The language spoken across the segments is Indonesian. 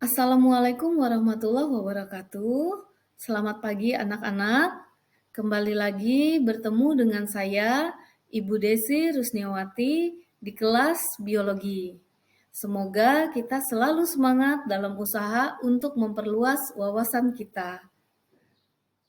Assalamualaikum warahmatullahi wabarakatuh. Selamat pagi anak-anak. Kembali lagi bertemu dengan saya, Ibu Desi Rusniawati di kelas biologi. Semoga kita selalu semangat dalam usaha untuk memperluas wawasan kita.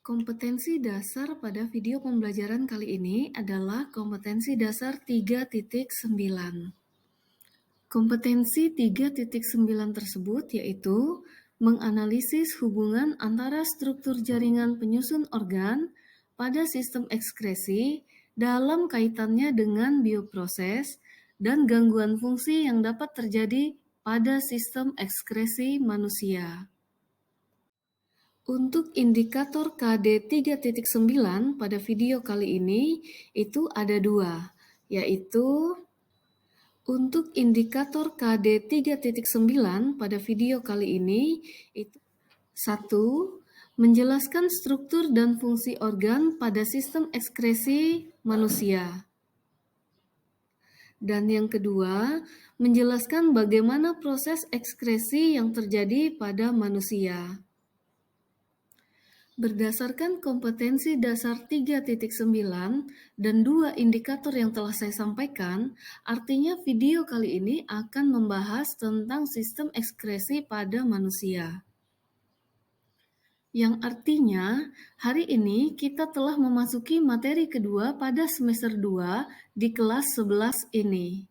Kompetensi dasar pada video pembelajaran kali ini adalah kompetensi dasar 3.9. Kompetensi 3.9 tersebut yaitu menganalisis hubungan antara struktur jaringan penyusun organ pada sistem ekskresi dalam kaitannya dengan bioproses dan gangguan fungsi yang dapat terjadi pada sistem ekskresi manusia. Untuk indikator KD 3.9 pada video kali ini itu ada dua, yaitu untuk indikator KD 3.9 pada video kali ini itu 1. Menjelaskan struktur dan fungsi organ pada sistem ekskresi manusia. Dan yang kedua, menjelaskan bagaimana proses ekskresi yang terjadi pada manusia. Berdasarkan kompetensi dasar 3.9 dan 2 indikator yang telah saya sampaikan, artinya video kali ini akan membahas tentang sistem ekskresi pada manusia. Yang artinya, hari ini kita telah memasuki materi kedua pada semester 2 di kelas 11 ini.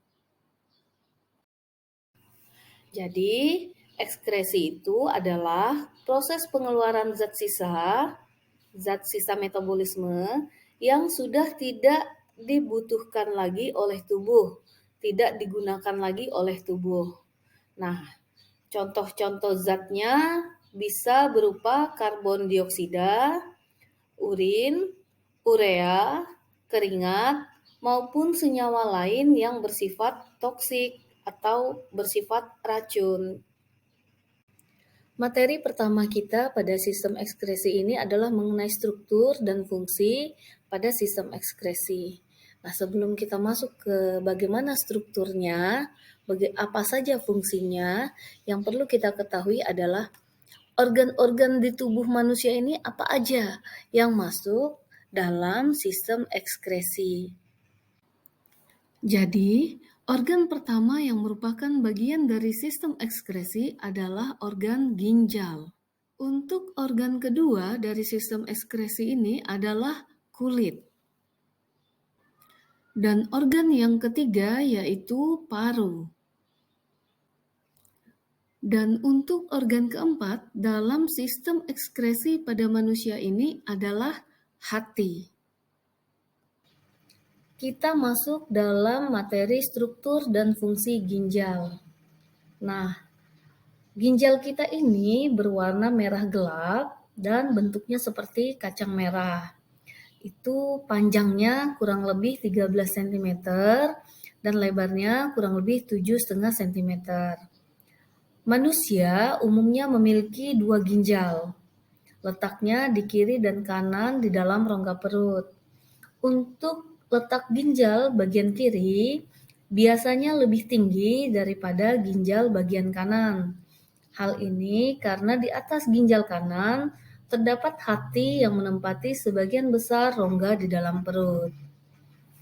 Jadi, ekskresi itu adalah proses pengeluaran zat sisa metabolisme yang sudah tidak dibutuhkan lagi oleh tubuh, tidak digunakan lagi oleh tubuh. Nah, contoh-contoh zatnya bisa berupa karbon dioksida, urin, urea, keringat, maupun senyawa lain yang bersifat toksik atau bersifat racun. Materi pertama kita pada sistem ekskresi ini adalah mengenai struktur dan fungsi pada sistem ekskresi. Nah, sebelum kita masuk ke bagaimana strukturnya, apa saja fungsinya, yang perlu kita ketahui adalah organ-organ di tubuh manusia ini apa aja yang masuk dalam sistem ekskresi. Jadi, organ pertama yang merupakan bagian dari sistem ekskresi adalah organ ginjal. Untuk organ kedua dari sistem ekskresi ini adalah kulit. Dan organ yang ketiga yaitu paru. Dan untuk organ keempat dalam sistem ekskresi pada manusia ini adalah hati. Kita masuk dalam materi struktur dan fungsi ginjal. Nah, ginjal kita ini berwarna merah gelap dan bentuknya seperti kacang merah. Itu panjangnya kurang lebih 13 cm dan lebarnya kurang lebih 7,5 cm. Manusia umumnya memiliki 2 ginjal. Letaknya di kiri dan kanan di dalam rongga perut. Untuk letak ginjal bagian kiri biasanya lebih tinggi daripada ginjal bagian kanan. Hal ini karena di atas ginjal kanan terdapat hati yang menempati sebagian besar rongga di dalam perut.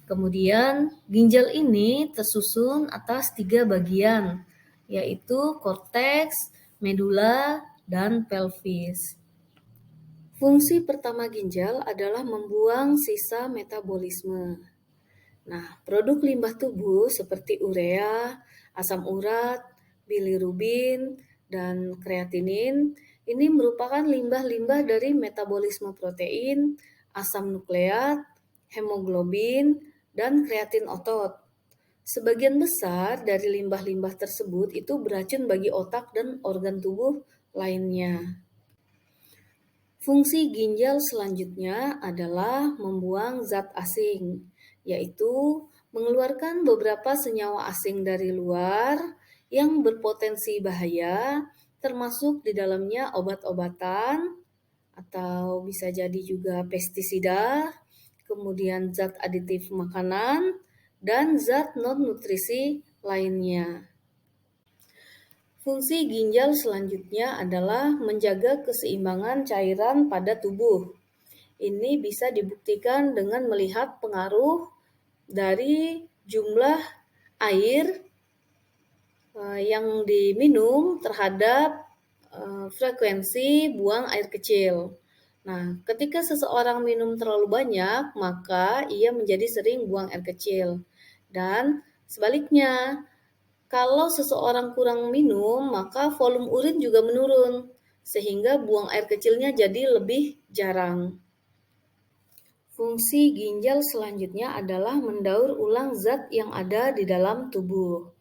Kemudian ginjal ini tersusun atas 3 bagian, yaitu korteks, medula, dan pelvis. Fungsi pertama ginjal adalah membuang sisa metabolisme. Nah, produk limbah tubuh seperti urea, asam urat, bilirubin, dan kreatinin ini merupakan limbah-limbah dari metabolisme protein, asam nukleat, hemoglobin, dan kreatin otot. Sebagian besar dari limbah-limbah tersebut itu beracun bagi otak dan organ tubuh lainnya. Fungsi ginjal selanjutnya adalah membuang zat asing, yaitu mengeluarkan beberapa senyawa asing dari luar yang berpotensi bahaya, termasuk di dalamnya obat-obatan, atau bisa jadi juga pestisida, kemudian zat aditif makanan, dan zat non-nutrisi lainnya. Fungsi ginjal selanjutnya adalah menjaga keseimbangan cairan pada tubuh. Ini bisa dibuktikan dengan melihat pengaruh dari jumlah air yang diminum terhadap frekuensi buang air kecil. Nah, ketika seseorang minum terlalu banyak, maka ia menjadi sering buang air kecil. Dan sebaliknya, kalau seseorang kurang minum, maka volume urin juga menurun, sehingga buang air kecilnya jadi lebih jarang. Fungsi ginjal selanjutnya adalah mendaur ulang zat yang ada di dalam tubuh.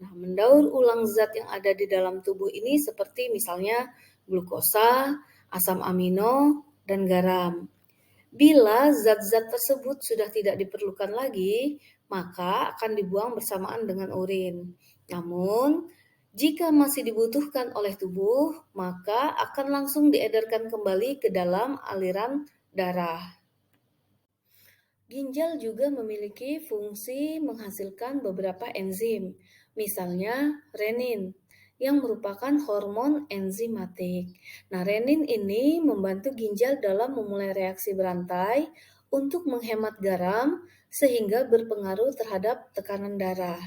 Nah, mendaur ulang zat yang ada di dalam tubuh ini seperti misalnya glukosa, asam amino, dan garam. Bila zat-zat tersebut sudah tidak diperlukan lagi, maka akan dibuang bersamaan dengan urin. Namun, jika masih dibutuhkan oleh tubuh, maka akan langsung diedarkan kembali ke dalam aliran darah. Ginjal juga memiliki fungsi menghasilkan beberapa enzim, misalnya renin, yang merupakan hormon enzimatik. Nah, renin ini membantu ginjal dalam memulai reaksi berantai untuk menghemat garam sehingga berpengaruh terhadap tekanan darah.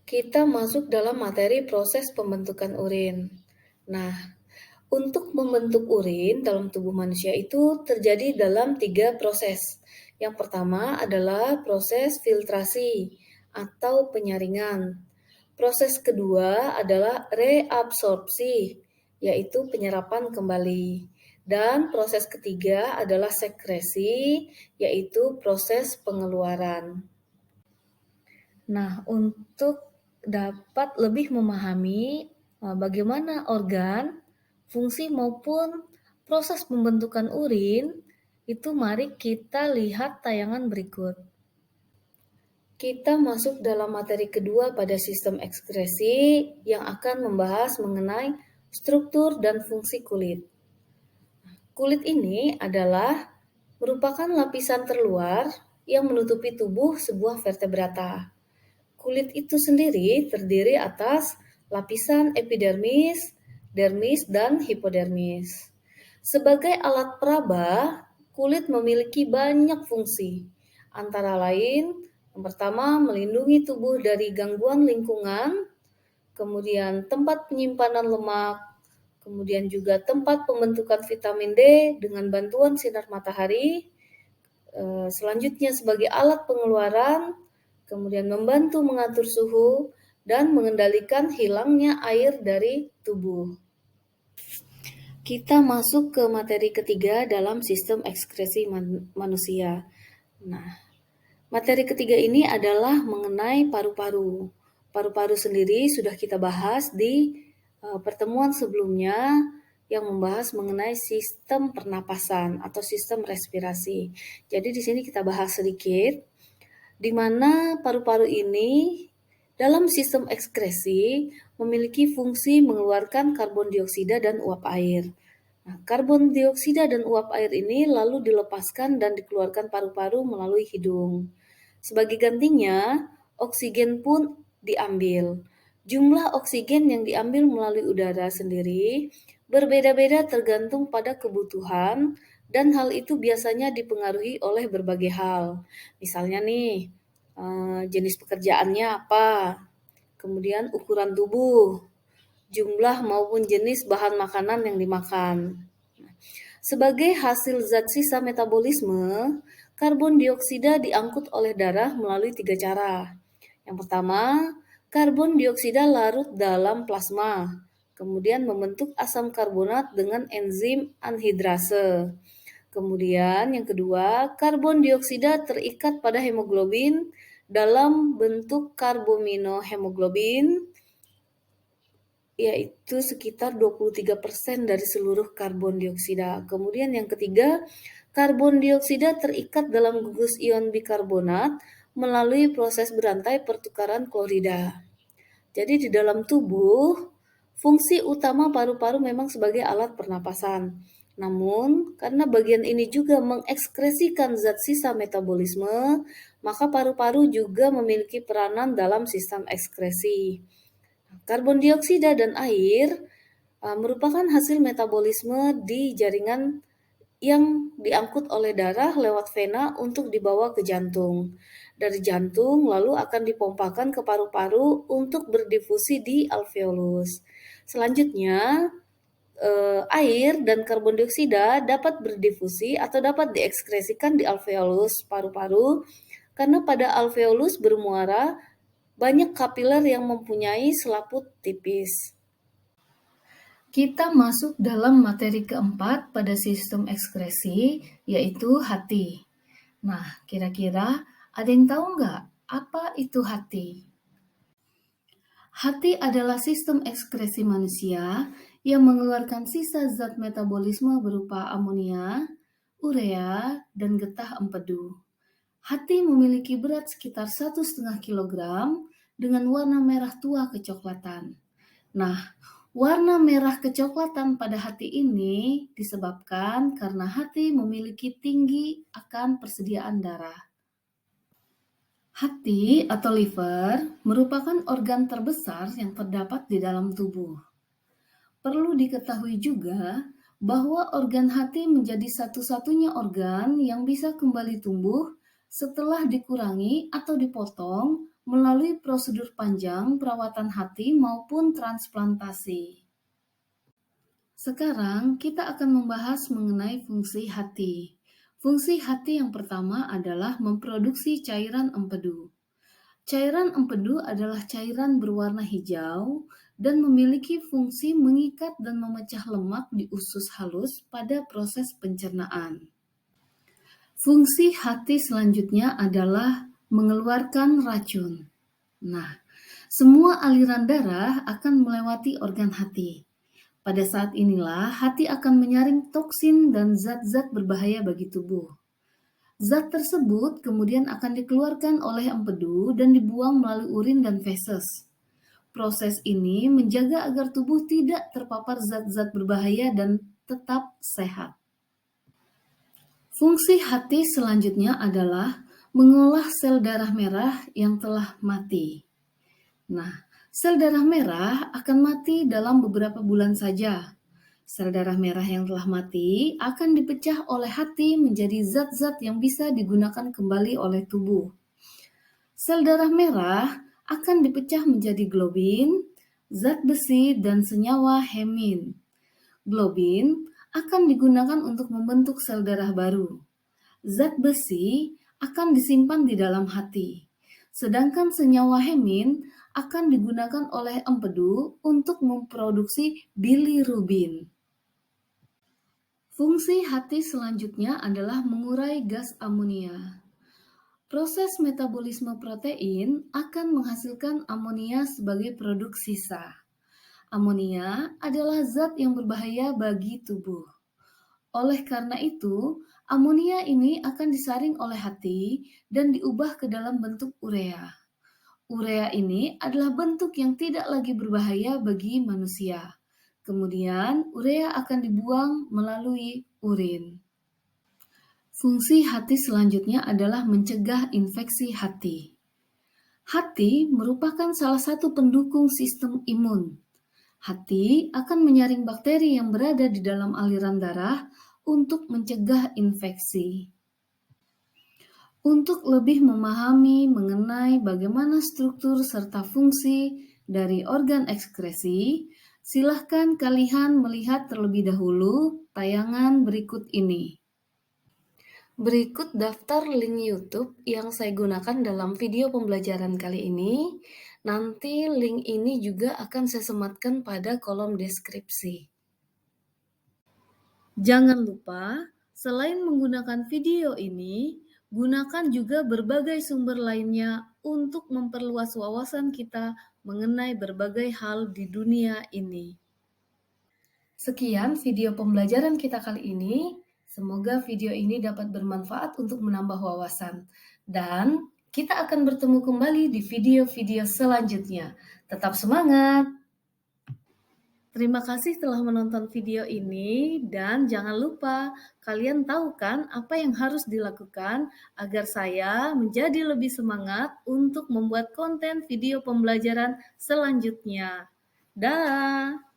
Kita masuk dalam materi proses pembentukan urin. Nah, untuk membentuk urin dalam tubuh manusia itu terjadi dalam 3 proses. Yang pertama adalah proses filtrasi atau penyaringan. Proses kedua adalah reabsorpsi, yaitu penyerapan kembali. Dan proses ketiga adalah sekresi, yaitu proses pengeluaran. Nah, untuk dapat lebih memahami bagaimana organ, fungsi maupun proses pembentukan urin, itu mari kita lihat tayangan berikut. Kita masuk dalam materi kedua pada sistem ekskresi yang akan membahas mengenai struktur dan fungsi kulit. Kulit ini adalah merupakan lapisan terluar yang menutupi tubuh sebuah vertebrata. Kulit itu sendiri terdiri atas lapisan epidermis, dermis, dan hipodermis. Sebagai alat peraba, kulit memiliki banyak fungsi, antara lain yang pertama melindungi tubuh dari gangguan lingkungan, kemudian tempat penyimpanan lemak, kemudian juga tempat pembentukan vitamin D dengan bantuan sinar matahari, selanjutnya sebagai alat pengeluaran, kemudian membantu mengatur suhu, dan mengendalikan hilangnya air dari tubuh. Kita masuk ke materi ketiga dalam sistem ekskresi manusia. Nah, materi ketiga ini adalah mengenai paru-paru. Paru-paru sendiri sudah kita bahas di pertemuan sebelumnya yang membahas mengenai sistem pernapasan atau sistem respirasi. Jadi di sini kita bahas sedikit di mana paru-paru ini dalam sistem ekskresi memiliki fungsi mengeluarkan karbon dioksida dan uap air. Nah, karbon dioksida dan uap air ini lalu dilepaskan dan dikeluarkan paru-paru melalui hidung. Sebagai gantinya, oksigen pun diambil. Jumlah oksigen yang diambil melalui udara sendiri berbeda-beda tergantung pada kebutuhan dan hal itu biasanya dipengaruhi oleh berbagai hal. Misalnya nih, jenis pekerjaannya apa, kemudian ukuran tubuh, jumlah maupun jenis bahan makanan yang dimakan. Sebagai hasil zat sisa metabolisme, karbon dioksida diangkut oleh darah melalui 3 cara. Yang pertama, karbon dioksida larut dalam plasma, kemudian membentuk asam karbonat dengan enzim anhidrase. Kemudian yang kedua, karbon dioksida terikat pada hemoglobin dalam bentuk karbaminohemoglobin, yaitu sekitar 23% dari seluruh karbon dioksida. Kemudian yang ketiga, karbon dioksida terikat dalam gugus ion bikarbonat melalui proses berantai pertukaran klorida. Jadi di dalam tubuh, fungsi utama paru-paru memang sebagai alat pernapasan. Namun, karena bagian ini juga mengekskresikan zat sisa metabolisme, maka paru-paru juga memiliki peranan dalam sistem ekskresi. Karbon dioksida dan air merupakan hasil metabolisme di jaringan yang diangkut oleh darah lewat vena untuk dibawa ke jantung. Dari jantung lalu akan dipompakan ke paru-paru untuk berdifusi di alveolus. Selanjutnya, air dan karbon dioksida dapat berdifusi atau dapat diekskresikan di alveolus paru-paru karena pada alveolus bermuara banyak kapiler yang mempunyai selaput tipis. Kita masuk dalam materi keempat pada sistem ekskresi, yaitu hati. Nah, kira-kira ada yang tahu nggak apa itu hati? Hati adalah sistem ekskresi manusia yang mengeluarkan sisa zat metabolisme berupa amonia, urea, dan getah empedu. Hati memiliki berat sekitar 1,5 kg dengan warna merah tua kecoklatan. Nah, warna merah kecoklatan pada hati ini disebabkan karena hati memiliki tinggi akan persediaan darah. Hati atau liver merupakan organ terbesar yang terdapat di dalam tubuh. Perlu diketahui juga bahwa organ hati menjadi satu-satunya organ yang bisa kembali tumbuh setelah dikurangi atau dipotong melalui prosedur panjang perawatan hati maupun transplantasi. Sekarang kita akan membahas mengenai fungsi hati. Fungsi hati yang pertama adalah memproduksi cairan empedu. Cairan empedu adalah cairan berwarna hijau dan memiliki fungsi mengikat dan memecah lemak di usus halus pada proses pencernaan. Fungsi hati selanjutnya adalah mengeluarkan racun. Nah, semua aliran darah akan melewati organ hati. Pada saat inilah hati akan menyaring toksin dan zat-zat berbahaya bagi tubuh. Zat tersebut kemudian akan dikeluarkan oleh empedu dan dibuang melalui urin dan feses. Proses ini menjaga agar tubuh tidak terpapar zat-zat berbahaya dan tetap sehat. Fungsi hati selanjutnya adalah mengolah sel darah merah yang telah mati. Nah, sel darah merah akan mati dalam beberapa bulan saja. Sel darah merah yang telah mati akan dipecah oleh hati menjadi zat-zat yang bisa digunakan kembali oleh tubuh. Sel darah merah akan dipecah menjadi globin, zat besi, dan senyawa hemin. Globin akan digunakan untuk membentuk sel darah baru. Zat besi akan disimpan di dalam hati. Sedangkan senyawa hemin akan digunakan oleh empedu untuk memproduksi bilirubin. Fungsi hati selanjutnya adalah mengurai gas amonia. Proses metabolisme protein akan menghasilkan amonia sebagai produk sisa. Amonia adalah zat yang berbahaya bagi tubuh. Oleh karena itu, amonia ini akan disaring oleh hati dan diubah ke dalam bentuk urea. Urea ini adalah bentuk yang tidak lagi berbahaya bagi manusia. Kemudian, urea akan dibuang melalui urin. Fungsi hati selanjutnya adalah mencegah infeksi hati. Hati merupakan salah satu pendukung sistem imun. Hati akan menyaring bakteri yang berada di dalam aliran darah untuk mencegah infeksi. Untuk lebih memahami mengenai bagaimana struktur serta fungsi dari organ ekskresi, silahkan kalian melihat terlebih dahulu tayangan berikut ini. Berikut daftar link YouTube yang saya gunakan dalam video pembelajaran kali ini. Nanti link ini juga akan saya sematkan pada kolom deskripsi. Jangan lupa, selain menggunakan video ini, gunakan juga berbagai sumber lainnya untuk memperluas wawasan kita mengenai berbagai hal di dunia ini. Sekian video pembelajaran kita kali ini. Semoga video ini dapat bermanfaat untuk menambah wawasan. Dan kita akan bertemu kembali di video-video selanjutnya. Tetap semangat! Terima kasih telah menonton video ini dan jangan lupa kalian tahu kan apa yang harus dilakukan agar saya menjadi lebih semangat untuk membuat konten video pembelajaran selanjutnya. Dah.